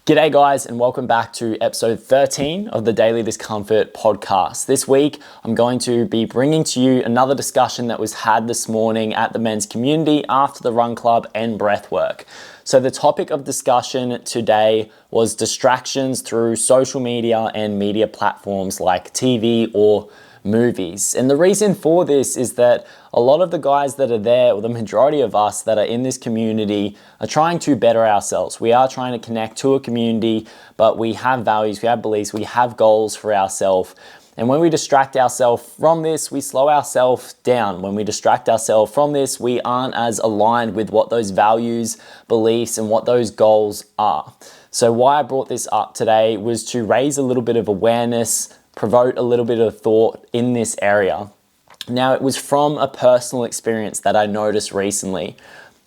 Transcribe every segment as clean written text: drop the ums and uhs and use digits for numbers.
G'day guys, and welcome back to episode 13 of the Daily Discomfort Podcast. This week, I'm going to be bringing to you another discussion that was had this morning at the men's community after the run club and breathwork. So the topic of discussion today was distractions through social media and media platforms like TV or movies. And the reason for this is that a lot of the guys that are there, or the majority of us that are in this community, are trying to better ourselves. We are trying to connect to a community, but we have values, we have beliefs, we have goals for ourselves. And when we distract ourselves from this, we slow ourselves down. When we distract ourselves from this, we aren't as aligned with what those values, beliefs, and what those goals are. So why I brought this up today was to raise a little bit of awareness, provoke a little bit of thought in this area. Now, it was from a personal experience that I noticed recently.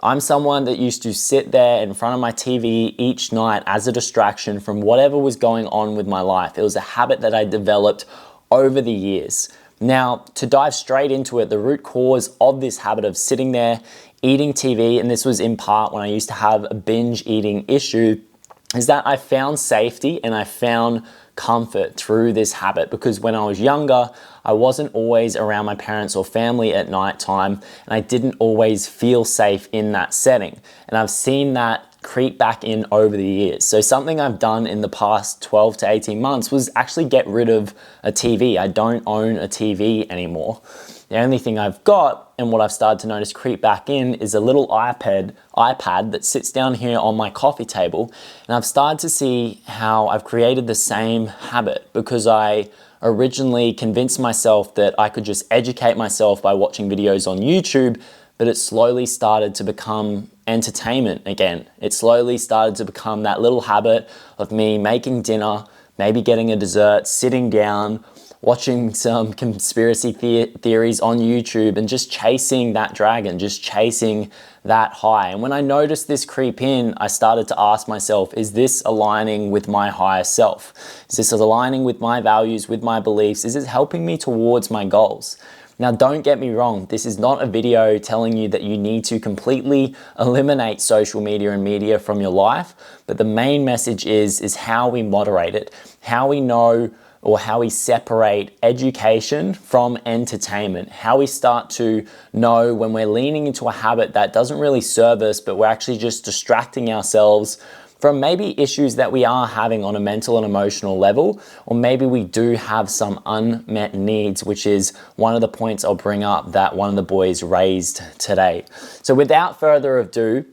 I'm someone that used to sit there in front of my TV each night as a distraction from whatever was going on with my life. It was a habit that I developed over the years. Now, to dive straight into it, the root cause of this habit of sitting there eating TV, and this was in part when I used to have a binge eating issue, is that I found safety and I found comfort through this habit, because when I was younger, I wasn't always around my parents or family at night time, and I didn't always feel safe in that setting. And I've seen that creep back in over the years. So something I've done in the past 12 to 18 months was actually get rid of a TV. I don't own a TV anymore. The only thing I've got, and what I've started to notice creep back in, is a little iPad that sits down here on my coffee table. And I've started to see how I've created the same habit, because I originally convinced myself that I could just educate myself by watching videos on YouTube, but it slowly started to become entertainment again. It slowly started to become that little habit of me making dinner, maybe getting a dessert, sitting down, watching some conspiracy theories on YouTube, and just chasing that dragon, just chasing that high. And when I noticed this creep in, I started to ask myself, is this aligning with my higher self? Is this aligning with my values, with my beliefs? Is it helping me towards my goals? Now, don't get me wrong, this is not a video telling you that you need to completely eliminate social media and media from your life, but the main message is how we moderate it, how we know or how we separate education from entertainment, how we start to know when we're leaning into a habit that doesn't really serve us, but we're actually just distracting ourselves from maybe issues that we are having on a mental and emotional level, or maybe we do have some unmet needs, which is one of the points I'll bring up that one of the boys raised today. So without further ado,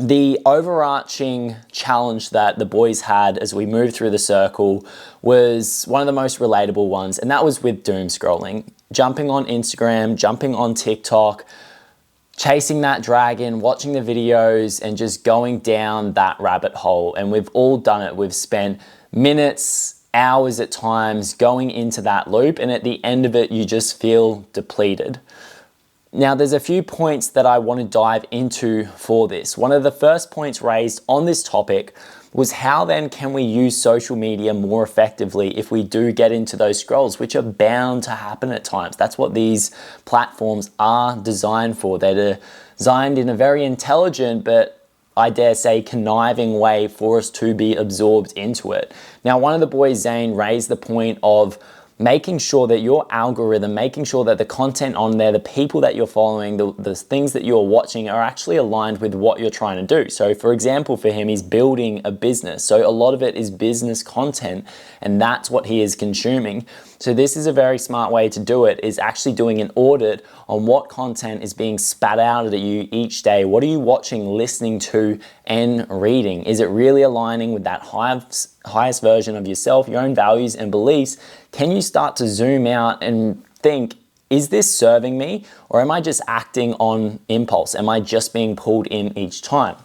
the overarching challenge that the boys had as we moved through the circle was one of the most relatable ones, and that was with doom scrolling. Jumping on Instagram, jumping on TikTok, chasing that dragon, watching the videos, and just going down that rabbit hole. And we've all done it. We've spent minutes, hours at times going into that loop, and at the end of it, you just feel depleted. Now, there's a few points that I want to dive into for this. One of the first points raised on this topic was how then can we use social media more effectively if we do get into those scrolls, which are bound to happen at times. That's what these platforms are designed for. They're designed in a very intelligent, but I dare say conniving way for us to be absorbed into it. Now, one of the boys, Zane, raised the point of making sure that your algorithm, making sure that the content on there, the people that you're following, the things that you're watching are actually aligned with what you're trying to do. So for example, for him, he's building a business. So a lot of it is business content, and that's what he is consuming. So this is a very smart way to do it, is actually doing an audit on what content is being spat out at you each day. What are you watching, listening to, and reading? Is it really aligning with that highest version of yourself, your own values and beliefs? Can you start to zoom out and think, is this serving me, or am I just acting on impulse? Am I just being pulled in each time?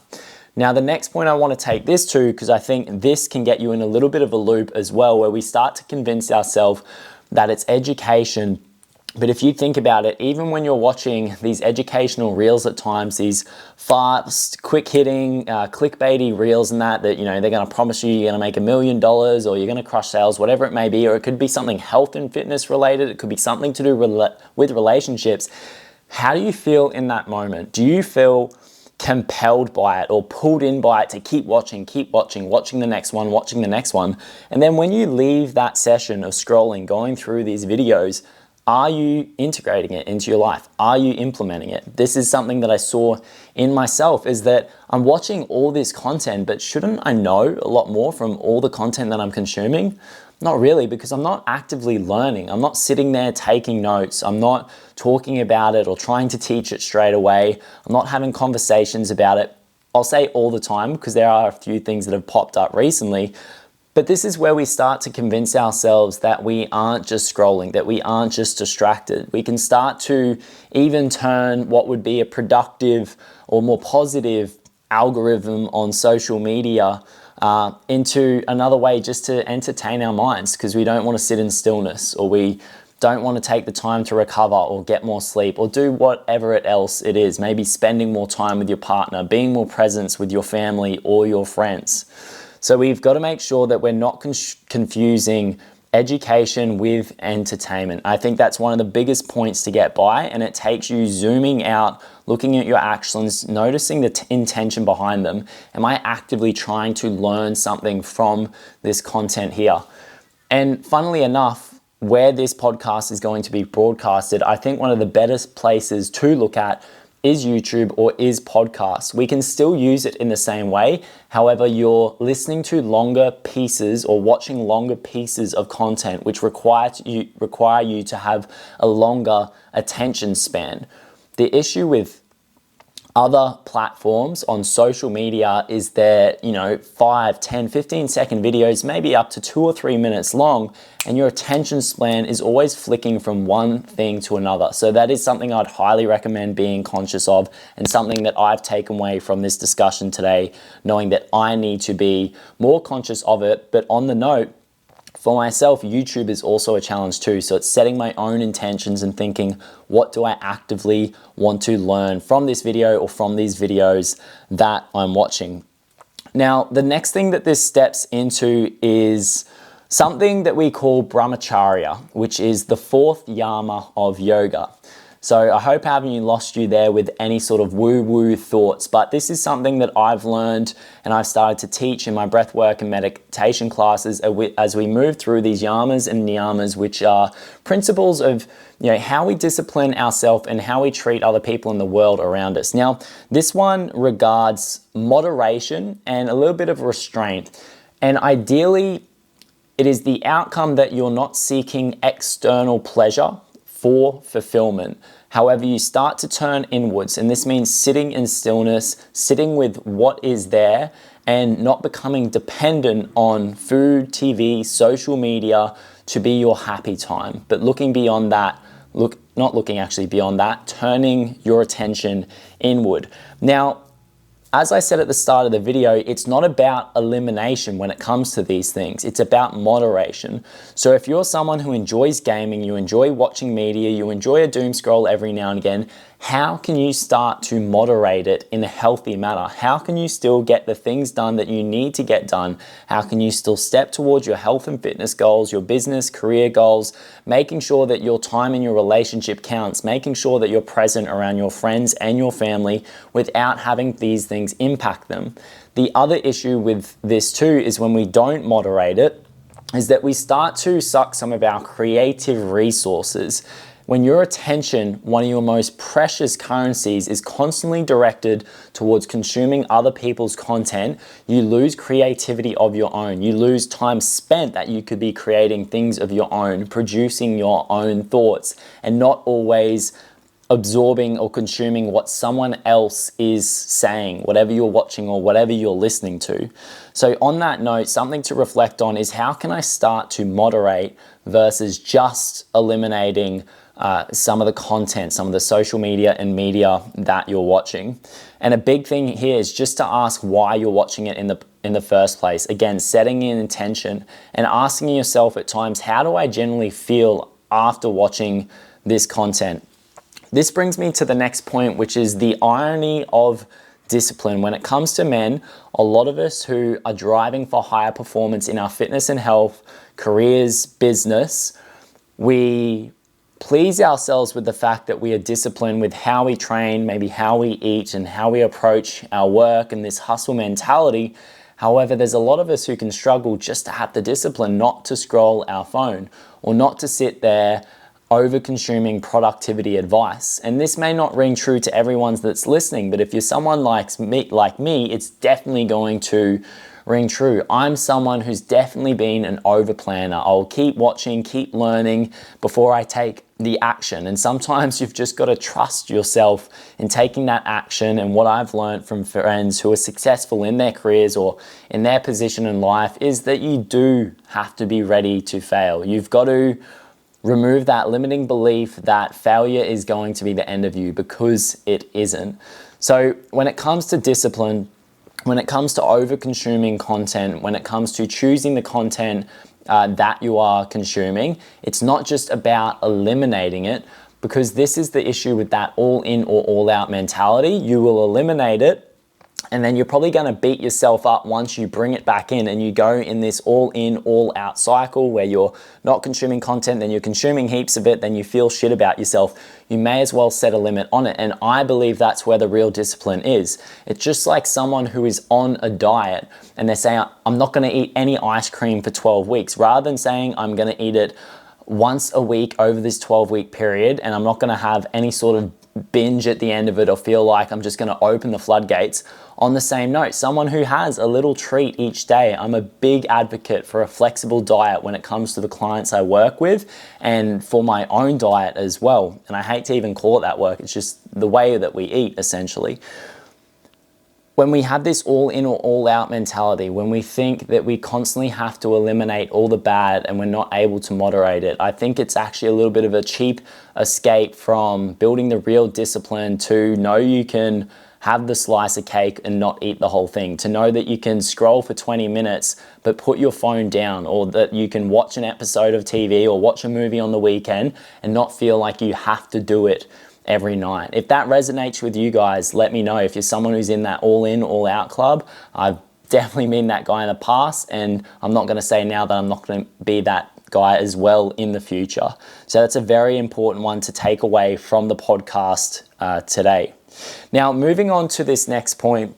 Now, the next point I want to take this to, because I think this can get you in a little bit of a loop as well, where we start to convince ourselves that it's education. But if you think about it, even when you're watching these educational reels at times, these fast, quick-hitting, clickbaity reels and that they're going to promise you're going to make $1 million, or you're going to crush sales, whatever it may be, or it could be something health and fitness related, it could be something to do with relationships. How do you feel in that moment? Do you feel compelled by it or pulled in by it to keep watching the next one. And then when you leave that session of scrolling, going through these videos, are you integrating it into your life? Are you implementing it? This is something that I saw in myself, is that I'm watching all this content, but shouldn't I know a lot more from all the content that I'm consuming? Not really, because I'm not actively learning. I'm not sitting there taking notes. I'm not talking about it or trying to teach it straight away. I'm not having conversations about it. I'll say all the time, because there are a few things that have popped up recently. But this is where we start to convince ourselves that we aren't just scrolling, that we aren't just distracted. We can start to even turn what would be a productive or more positive algorithm on social media into another way just to entertain our minds, because we don't want to sit in stillness, or we don't want to take the time to recover or get more sleep or do whatever else it is. Maybe spending more time with your partner, being more present with your family or your friends. So we've got to make sure that we're not confusing education with entertainment. I think that's one of the biggest points to get by, and it takes you zooming out, looking at your actions, noticing the intention behind them. Am I actively trying to learn something from this content here? And funnily enough, where this podcast is going to be broadcasted, I think one of the better places to look at is YouTube or is podcasts. We can still use it in the same way. However, you're listening to longer pieces or watching longer pieces of content, which require you to have a longer attention span. The issue with other platforms on social media is their 5, 10, 15 second videos, maybe up to 2 or 3 minutes long, and your attention span is always flicking from one thing to another. So that is something I'd highly recommend being conscious of, and something that I've taken away from this discussion today, knowing that I need to be more conscious of it. But on the note, for myself, YouTube is also a challenge too. So it's setting my own intentions and thinking, what do I actively want to learn from this video or from these videos that I'm watching? Now, the next thing that this steps into is something that we call brahmacharya, which is the 4th yama of yoga. So I hope I haven't lost you there with any sort of woo-woo thoughts, but this is something that I've learned and I've started to teach in my breathwork and meditation classes as we move through these yamas and niyamas, which are principles of how we discipline ourselves and how we treat other people in the world around us. Now, this one regards moderation and a little bit of restraint, and ideally, it is the outcome that you're not seeking external pleasure for fulfillment. However, you start to turn inwards, and this means sitting in stillness, sitting with what is there, and not becoming dependent on food, TV, social media to be your happy time, but looking beyond that, turning your attention inward. Now, as I said at the start of the video, it's not about elimination when it comes to these things. It's about moderation. So if you're someone who enjoys gaming, you enjoy watching media, you enjoy a doom scroll every now and again, how can you start to moderate it in a healthy manner? How can you still get the things done that you need to get done? How can you still step towards your health and fitness goals, your business, career goals, making sure that your time in your relationship counts, making sure that you're present around your friends and your family without having these things impact them? The other issue with this too is when we don't moderate it, is that we start to suck some of our creative resources. When your attention, one of your most precious currencies, is constantly directed towards consuming other people's content, you lose creativity of your own. You lose time spent that you could be creating things of your own, producing your own thoughts, and not always absorbing or consuming what someone else is saying, whatever you're watching or whatever you're listening to. So on that note, something to reflect on is, how can I start to moderate versus just eliminating some of the content, some of the social media and media that you're watching? And a big thing here is just to ask why you're watching it in the first place. Again, setting an intention and asking yourself at times, how do I generally feel after watching this content? This brings me to the next point, which is the irony of discipline. When it comes to men, a lot of us who are driving for higher performance in our fitness and health, careers, business, we please ourselves with the fact that we are disciplined with how we train, maybe how we eat and how we approach our work and this hustle mentality. However, there's a lot of us who can struggle just to have the discipline not to scroll our phone or not to sit there over-consuming productivity advice. And this may not ring true to everyone that's listening, but if you're someone like me, it's definitely going to ring true. I'm someone who's definitely been an over-planner. I'll keep watching, keep learning before I take the action. And sometimes you've just got to trust yourself in taking that action. And what I've learned from friends who are successful in their careers or in their position in life is that you do have to be ready to fail. You've got to remove that limiting belief that failure is going to be the end of you, because it isn't. So when it comes to discipline, when it comes to over-consuming content, when it comes to choosing the content that you are consuming, it's not just about eliminating it, because this is the issue with that all-in or all-out mentality. You will eliminate it, and then you're probably going to beat yourself up once you bring it back in and you go in this all-in, all-out cycle where you're not consuming content, then you're consuming heaps of it, then you feel shit about yourself. You may as well set a limit on it. And I believe that's where the real discipline is. It's just like someone who is on a diet and they're saying, I'm not going to eat any ice cream for 12 weeks, rather than saying I'm going to eat it once a week over this 12-week period, and I'm not going to have any sort of binge at the end of it or feel like I'm just going to open the floodgates. On the same note, someone who has a little treat each day, I'm a big advocate for a flexible diet when it comes to the clients I work with and for my own diet as well. And I hate to even call it that work, it's just the way that we eat essentially. When we have this all in or all out mentality, when we think that we constantly have to eliminate all the bad and we're not able to moderate it, I think it's actually a little bit of a cheap escape from building the real discipline to know you can have the slice of cake and not eat the whole thing, to know that you can scroll for 20 minutes but put your phone down, or that you can watch an episode of TV or watch a movie on the weekend and not feel like you have to do it every night. If that resonates with you guys, let me know. If you're someone who's in that all in, all out club, I've definitely been that guy in the past, and I'm not going to say now that I'm not going to be that guy as well in the future. So that's a very important one to take away from the podcast today. Now, moving on to this next point,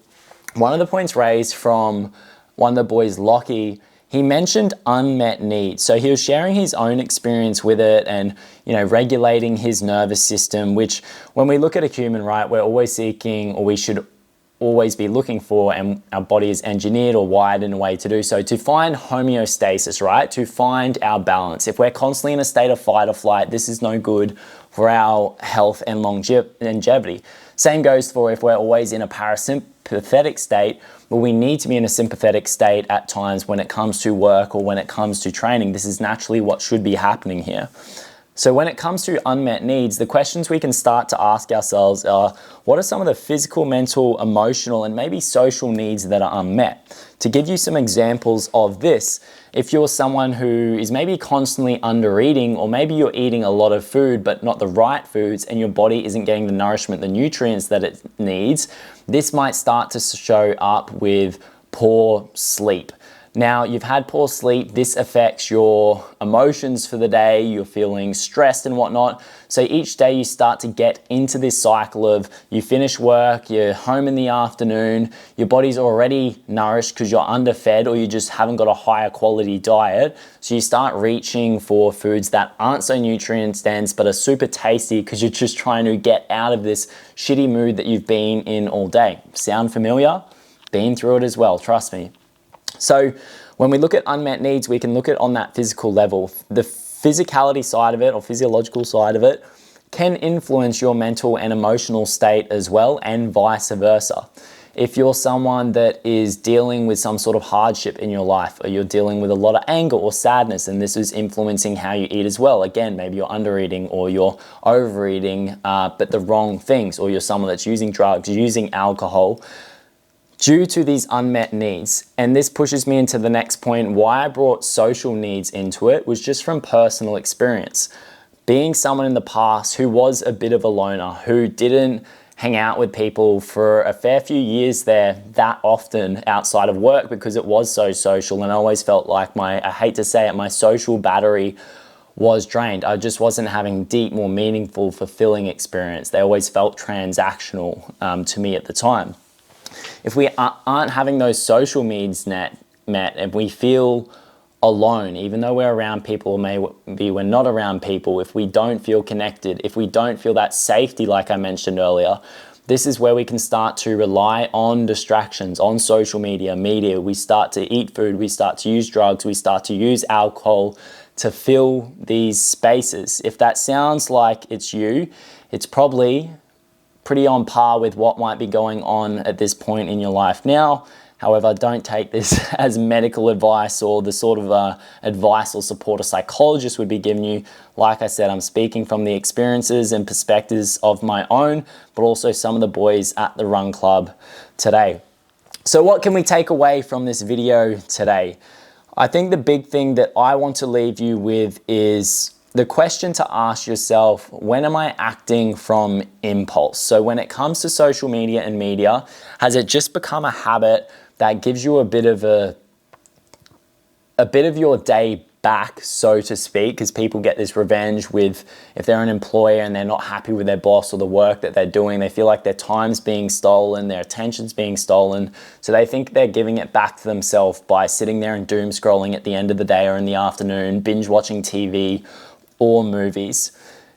one of the points raised from one of the boys, Lockie, he mentioned unmet needs. So he was sharing his own experience with it and, regulating his nervous system, which when we look at a human, right, we're always seeking, or we should always be looking for, and our body is engineered or wired in a way to do so, to find homeostasis, right? To find our balance. If we're constantly in a state of fight or flight, this is no good for our health and longevity. Same goes for if we're always in a parasympathetic state, but we need to be in a sympathetic state at times when it comes to work or when it comes to training. This is naturally what should be happening here. So when it comes to unmet needs, the questions we can start to ask ourselves are, what are some of the physical, mental, emotional, and maybe social needs that are unmet? To give you some examples of this, if you're someone who is maybe constantly under eating, or maybe you're eating a lot of food but not the right foods and your body isn't getting the nourishment, the nutrients that it needs, this might start to show up with poor sleep. Now, you've had poor sleep, this affects your emotions for the day, you're feeling stressed and whatnot. So each day you start to get into this cycle of you finish work, you're home in the afternoon, your body's already nourished because you're underfed or you just haven't got a higher quality diet. So you start reaching for foods that aren't so nutrient dense but are super tasty because you're just trying to get out of this shitty mood that you've been in all day. Sound familiar? Been through it as well, trust me. So when we look at unmet needs, we can look at on that physical level. The physicality side of it, or physiological side of it, can influence your mental and emotional state as well, and vice versa. If you're someone that is dealing with some sort of hardship in your life, or you're dealing with a lot of anger or sadness, and this is influencing how you eat as well. Again, maybe you're undereating or you're overeating, but the wrong things, or you're someone that's using drugs, using alcohol, due to these unmet needs. And this pushes me into the next point. Why I brought social needs into it was just from personal experience. Being someone in the past who was a bit of a loner, who didn't hang out with people for a fair few years there that often outside of work because it was so social, and I always felt like I hate to say it, my social battery was drained. I just wasn't having deep, more meaningful, fulfilling experience. They always felt transactional to me at the time. If we aren't having those social needs met and we feel alone, even though we're around people, or maybe we're not around people, if we don't feel connected, if we don't feel that safety like I mentioned earlier, this is where we can start to rely on distractions, on social media. We start to eat food, we start to use drugs, we start to use alcohol to fill these spaces. If that sounds like it's you, it's probably pretty on par with what might be going on at this point in your life now. However, don't take this as medical advice or the sort of advice or support a psychologist would be giving you. Like I said, I'm speaking from the experiences and perspectives of my own, but also some of the boys at the Run Club today. So what can we take away from this video today? I think the big thing that I want to leave you with is the question to ask yourself: when am I acting from impulse? So when it comes to social media and media, has it just become a habit that gives you a bit of your day back, so to speak, because people get this revenge with, if they're an employer and they're not happy with their boss or the work that they're doing, they feel like their time's being stolen, their attention's being stolen. So they think they're giving it back to themselves by sitting there and doom scrolling at the end of the day or in the afternoon, binge watching TV or movies.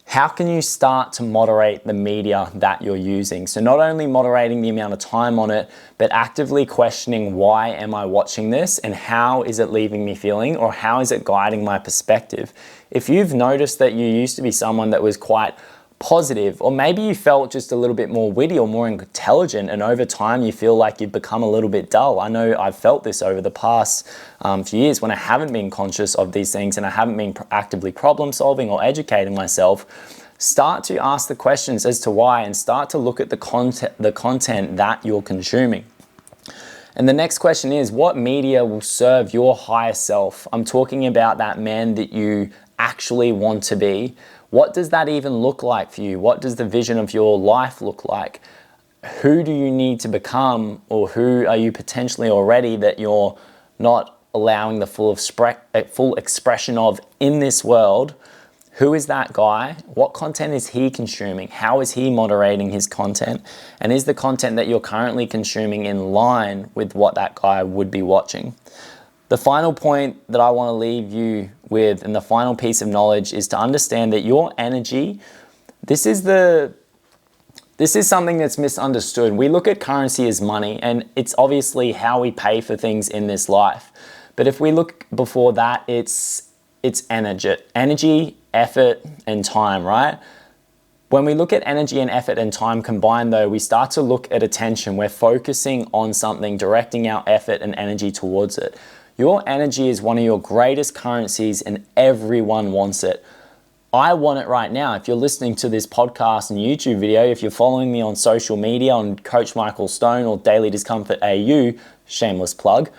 How can you start to moderate the media that you're using? So not only moderating the amount of time on it, but actively questioning, why am I watching this and how is it leaving me feeling, or how is it guiding my perspective? If you've noticed that you used to be someone that was quite positive, or maybe you felt just a little bit more witty or more intelligent, and over time you feel like you've become a little bit dull. I know I've felt this over the past few years when I haven't been conscious of these things and I haven't been actively problem solving or educating myself. Start to ask the questions as to why, and start to look at the content that you're consuming. And the next question is, what media will serve your higher self? I'm talking about that man that you actually want to be. What does that even look like for you? What does the vision of your life look like? Who do you need to become, or who are you potentially already that you're not allowing the full expression of in this world? Who is that guy? What content is he consuming? How is he moderating his content? And is the content that you're currently consuming in line with what that guy would be watching? The final point that I want to leave you with, and the final piece of knowledge, is to understand that your energy, this is something that's misunderstood. We look at currency as money, and it's obviously how we pay for things in this life. But if we look before that, it's energy, effort, and time, right? When we look at energy and effort and time combined, though, we start to look at attention. We're focusing on something, directing our effort and energy towards it. Your energy is one of your greatest currencies, and everyone wants it. I want it right now. If you're listening to this podcast and YouTube video, if you're following me on social media on Coach Michael Stone or Daily Discomfort AU, shameless plug,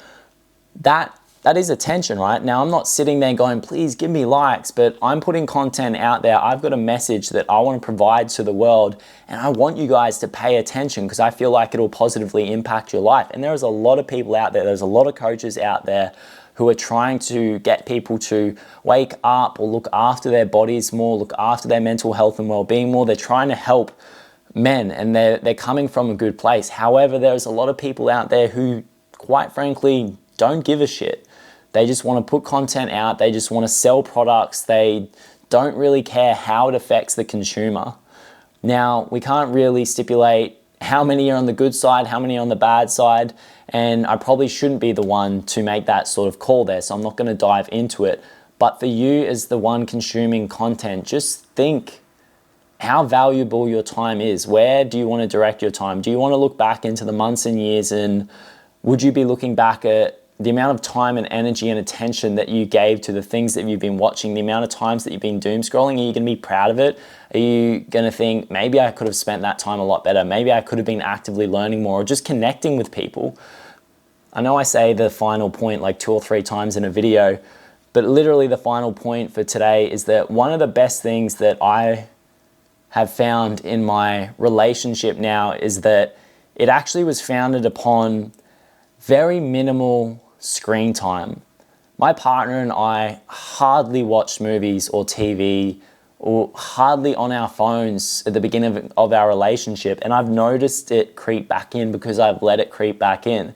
that is attention, right? Now, I'm not sitting there going, please give me likes, but I'm putting content out there. I've got a message that I want to provide to the world, and I want you guys to pay attention because I feel like it'll positively impact your life. And there's a lot of people out there, there's a lot of coaches out there who are trying to get people to wake up or look after their bodies more, look after their mental health and well-being more. They're trying to help men, and they're coming from a good place. However, there's a lot of people out there who, quite frankly, don't give a shit. They just want to put content out. They just want to sell products. They don't really care how it affects the consumer. Now, we can't really stipulate how many are on the good side, how many are on the bad side, and I probably shouldn't be the one to make that sort of call there, so I'm not going to dive into it. But for you as the one consuming content, just think how valuable your time is. Where do you want to direct your time? Do you want to look back into the months and years, and would you be looking back at the amount of time and energy and attention that you gave to the things that you've been watching, the amount of times that you've been doom scrolling? Are you going to be proud of it? Are you going to think, maybe I could have spent that time a lot better? Maybe I could have been actively learning more or just connecting with people. I know I say the final point like 2 or 3 times in a video, but literally the final point for today is that one of the best things that I have found in my relationship now is that it actually was founded upon very minimal screen time. My partner and I hardly watched movies or TV or hardly on our phones at the beginning of our relationship, and I've noticed it creep back in because I've let it creep back in.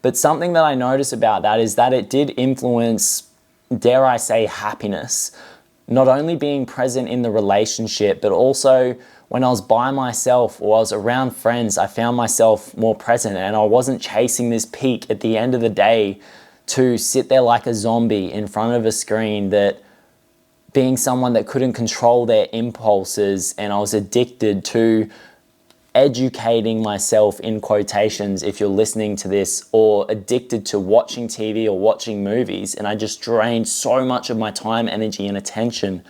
But something that I notice about that is that it did influence, dare I say, happiness. Not only being present in the relationship, but also when I was by myself or I was around friends, I found myself more present and I wasn't chasing this peak at the end of the day to sit there like a zombie in front of a screen, that being someone that couldn't control their impulses, and I was addicted to educating myself, in quotations if you're listening to this, or addicted to watching TV or watching movies, and I just drained so much of my time, energy and attention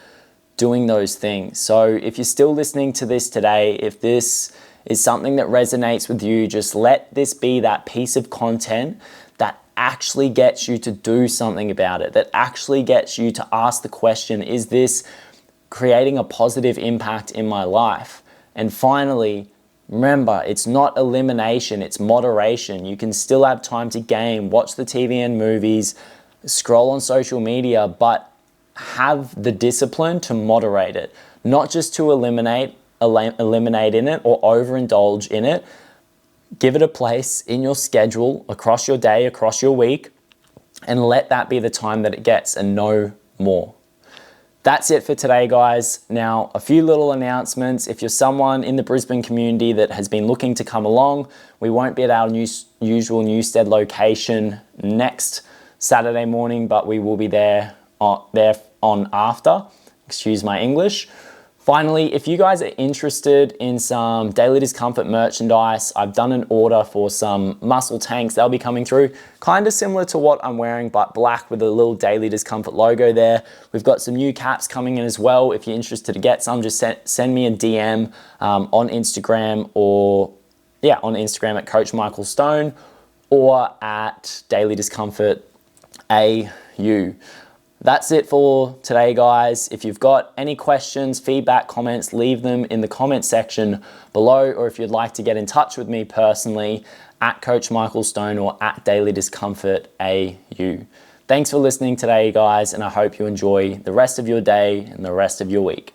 doing those things. So if you're still listening to this today, if this is something that resonates with you, just let this be that piece of content that actually gets you to do something about it, that actually gets you to ask the question, is this creating a positive impact in my life? And finally, remember, it's not elimination, it's moderation. You can still have time to game, watch the TV and movies, scroll on social media, but have the discipline to moderate it, not just to eliminate in it or overindulge in it. Give it a place in your schedule, across your day, across your week, and let that be the time that it gets, and no more. That's it for today, guys. Now, a few little announcements. If you're someone in the Brisbane community that has been looking to come along, we won't be at our usual Newstead location next Saturday morning, but we will be there on after. Excuse my English. Finally, if you guys are interested in some Daily Discomfort merchandise, I've done an order for some muscle tanks. They'll be coming through, kind of similar to what I'm wearing, but black with a little Daily Discomfort logo there. We've got some new caps coming in as well. If you're interested to get some, just send me a DM on Instagram, on Instagram at Coach Michael Stone, or at Daily Discomfort AU. That's it for today, guys. If you've got any questions, feedback, comments, leave them in the comment section below, or if you'd like to get in touch with me personally, at Coach Michael Stone or at Daily Discomfort AU. Thanks for listening today, guys, and I hope you enjoy the rest of your day and the rest of your week.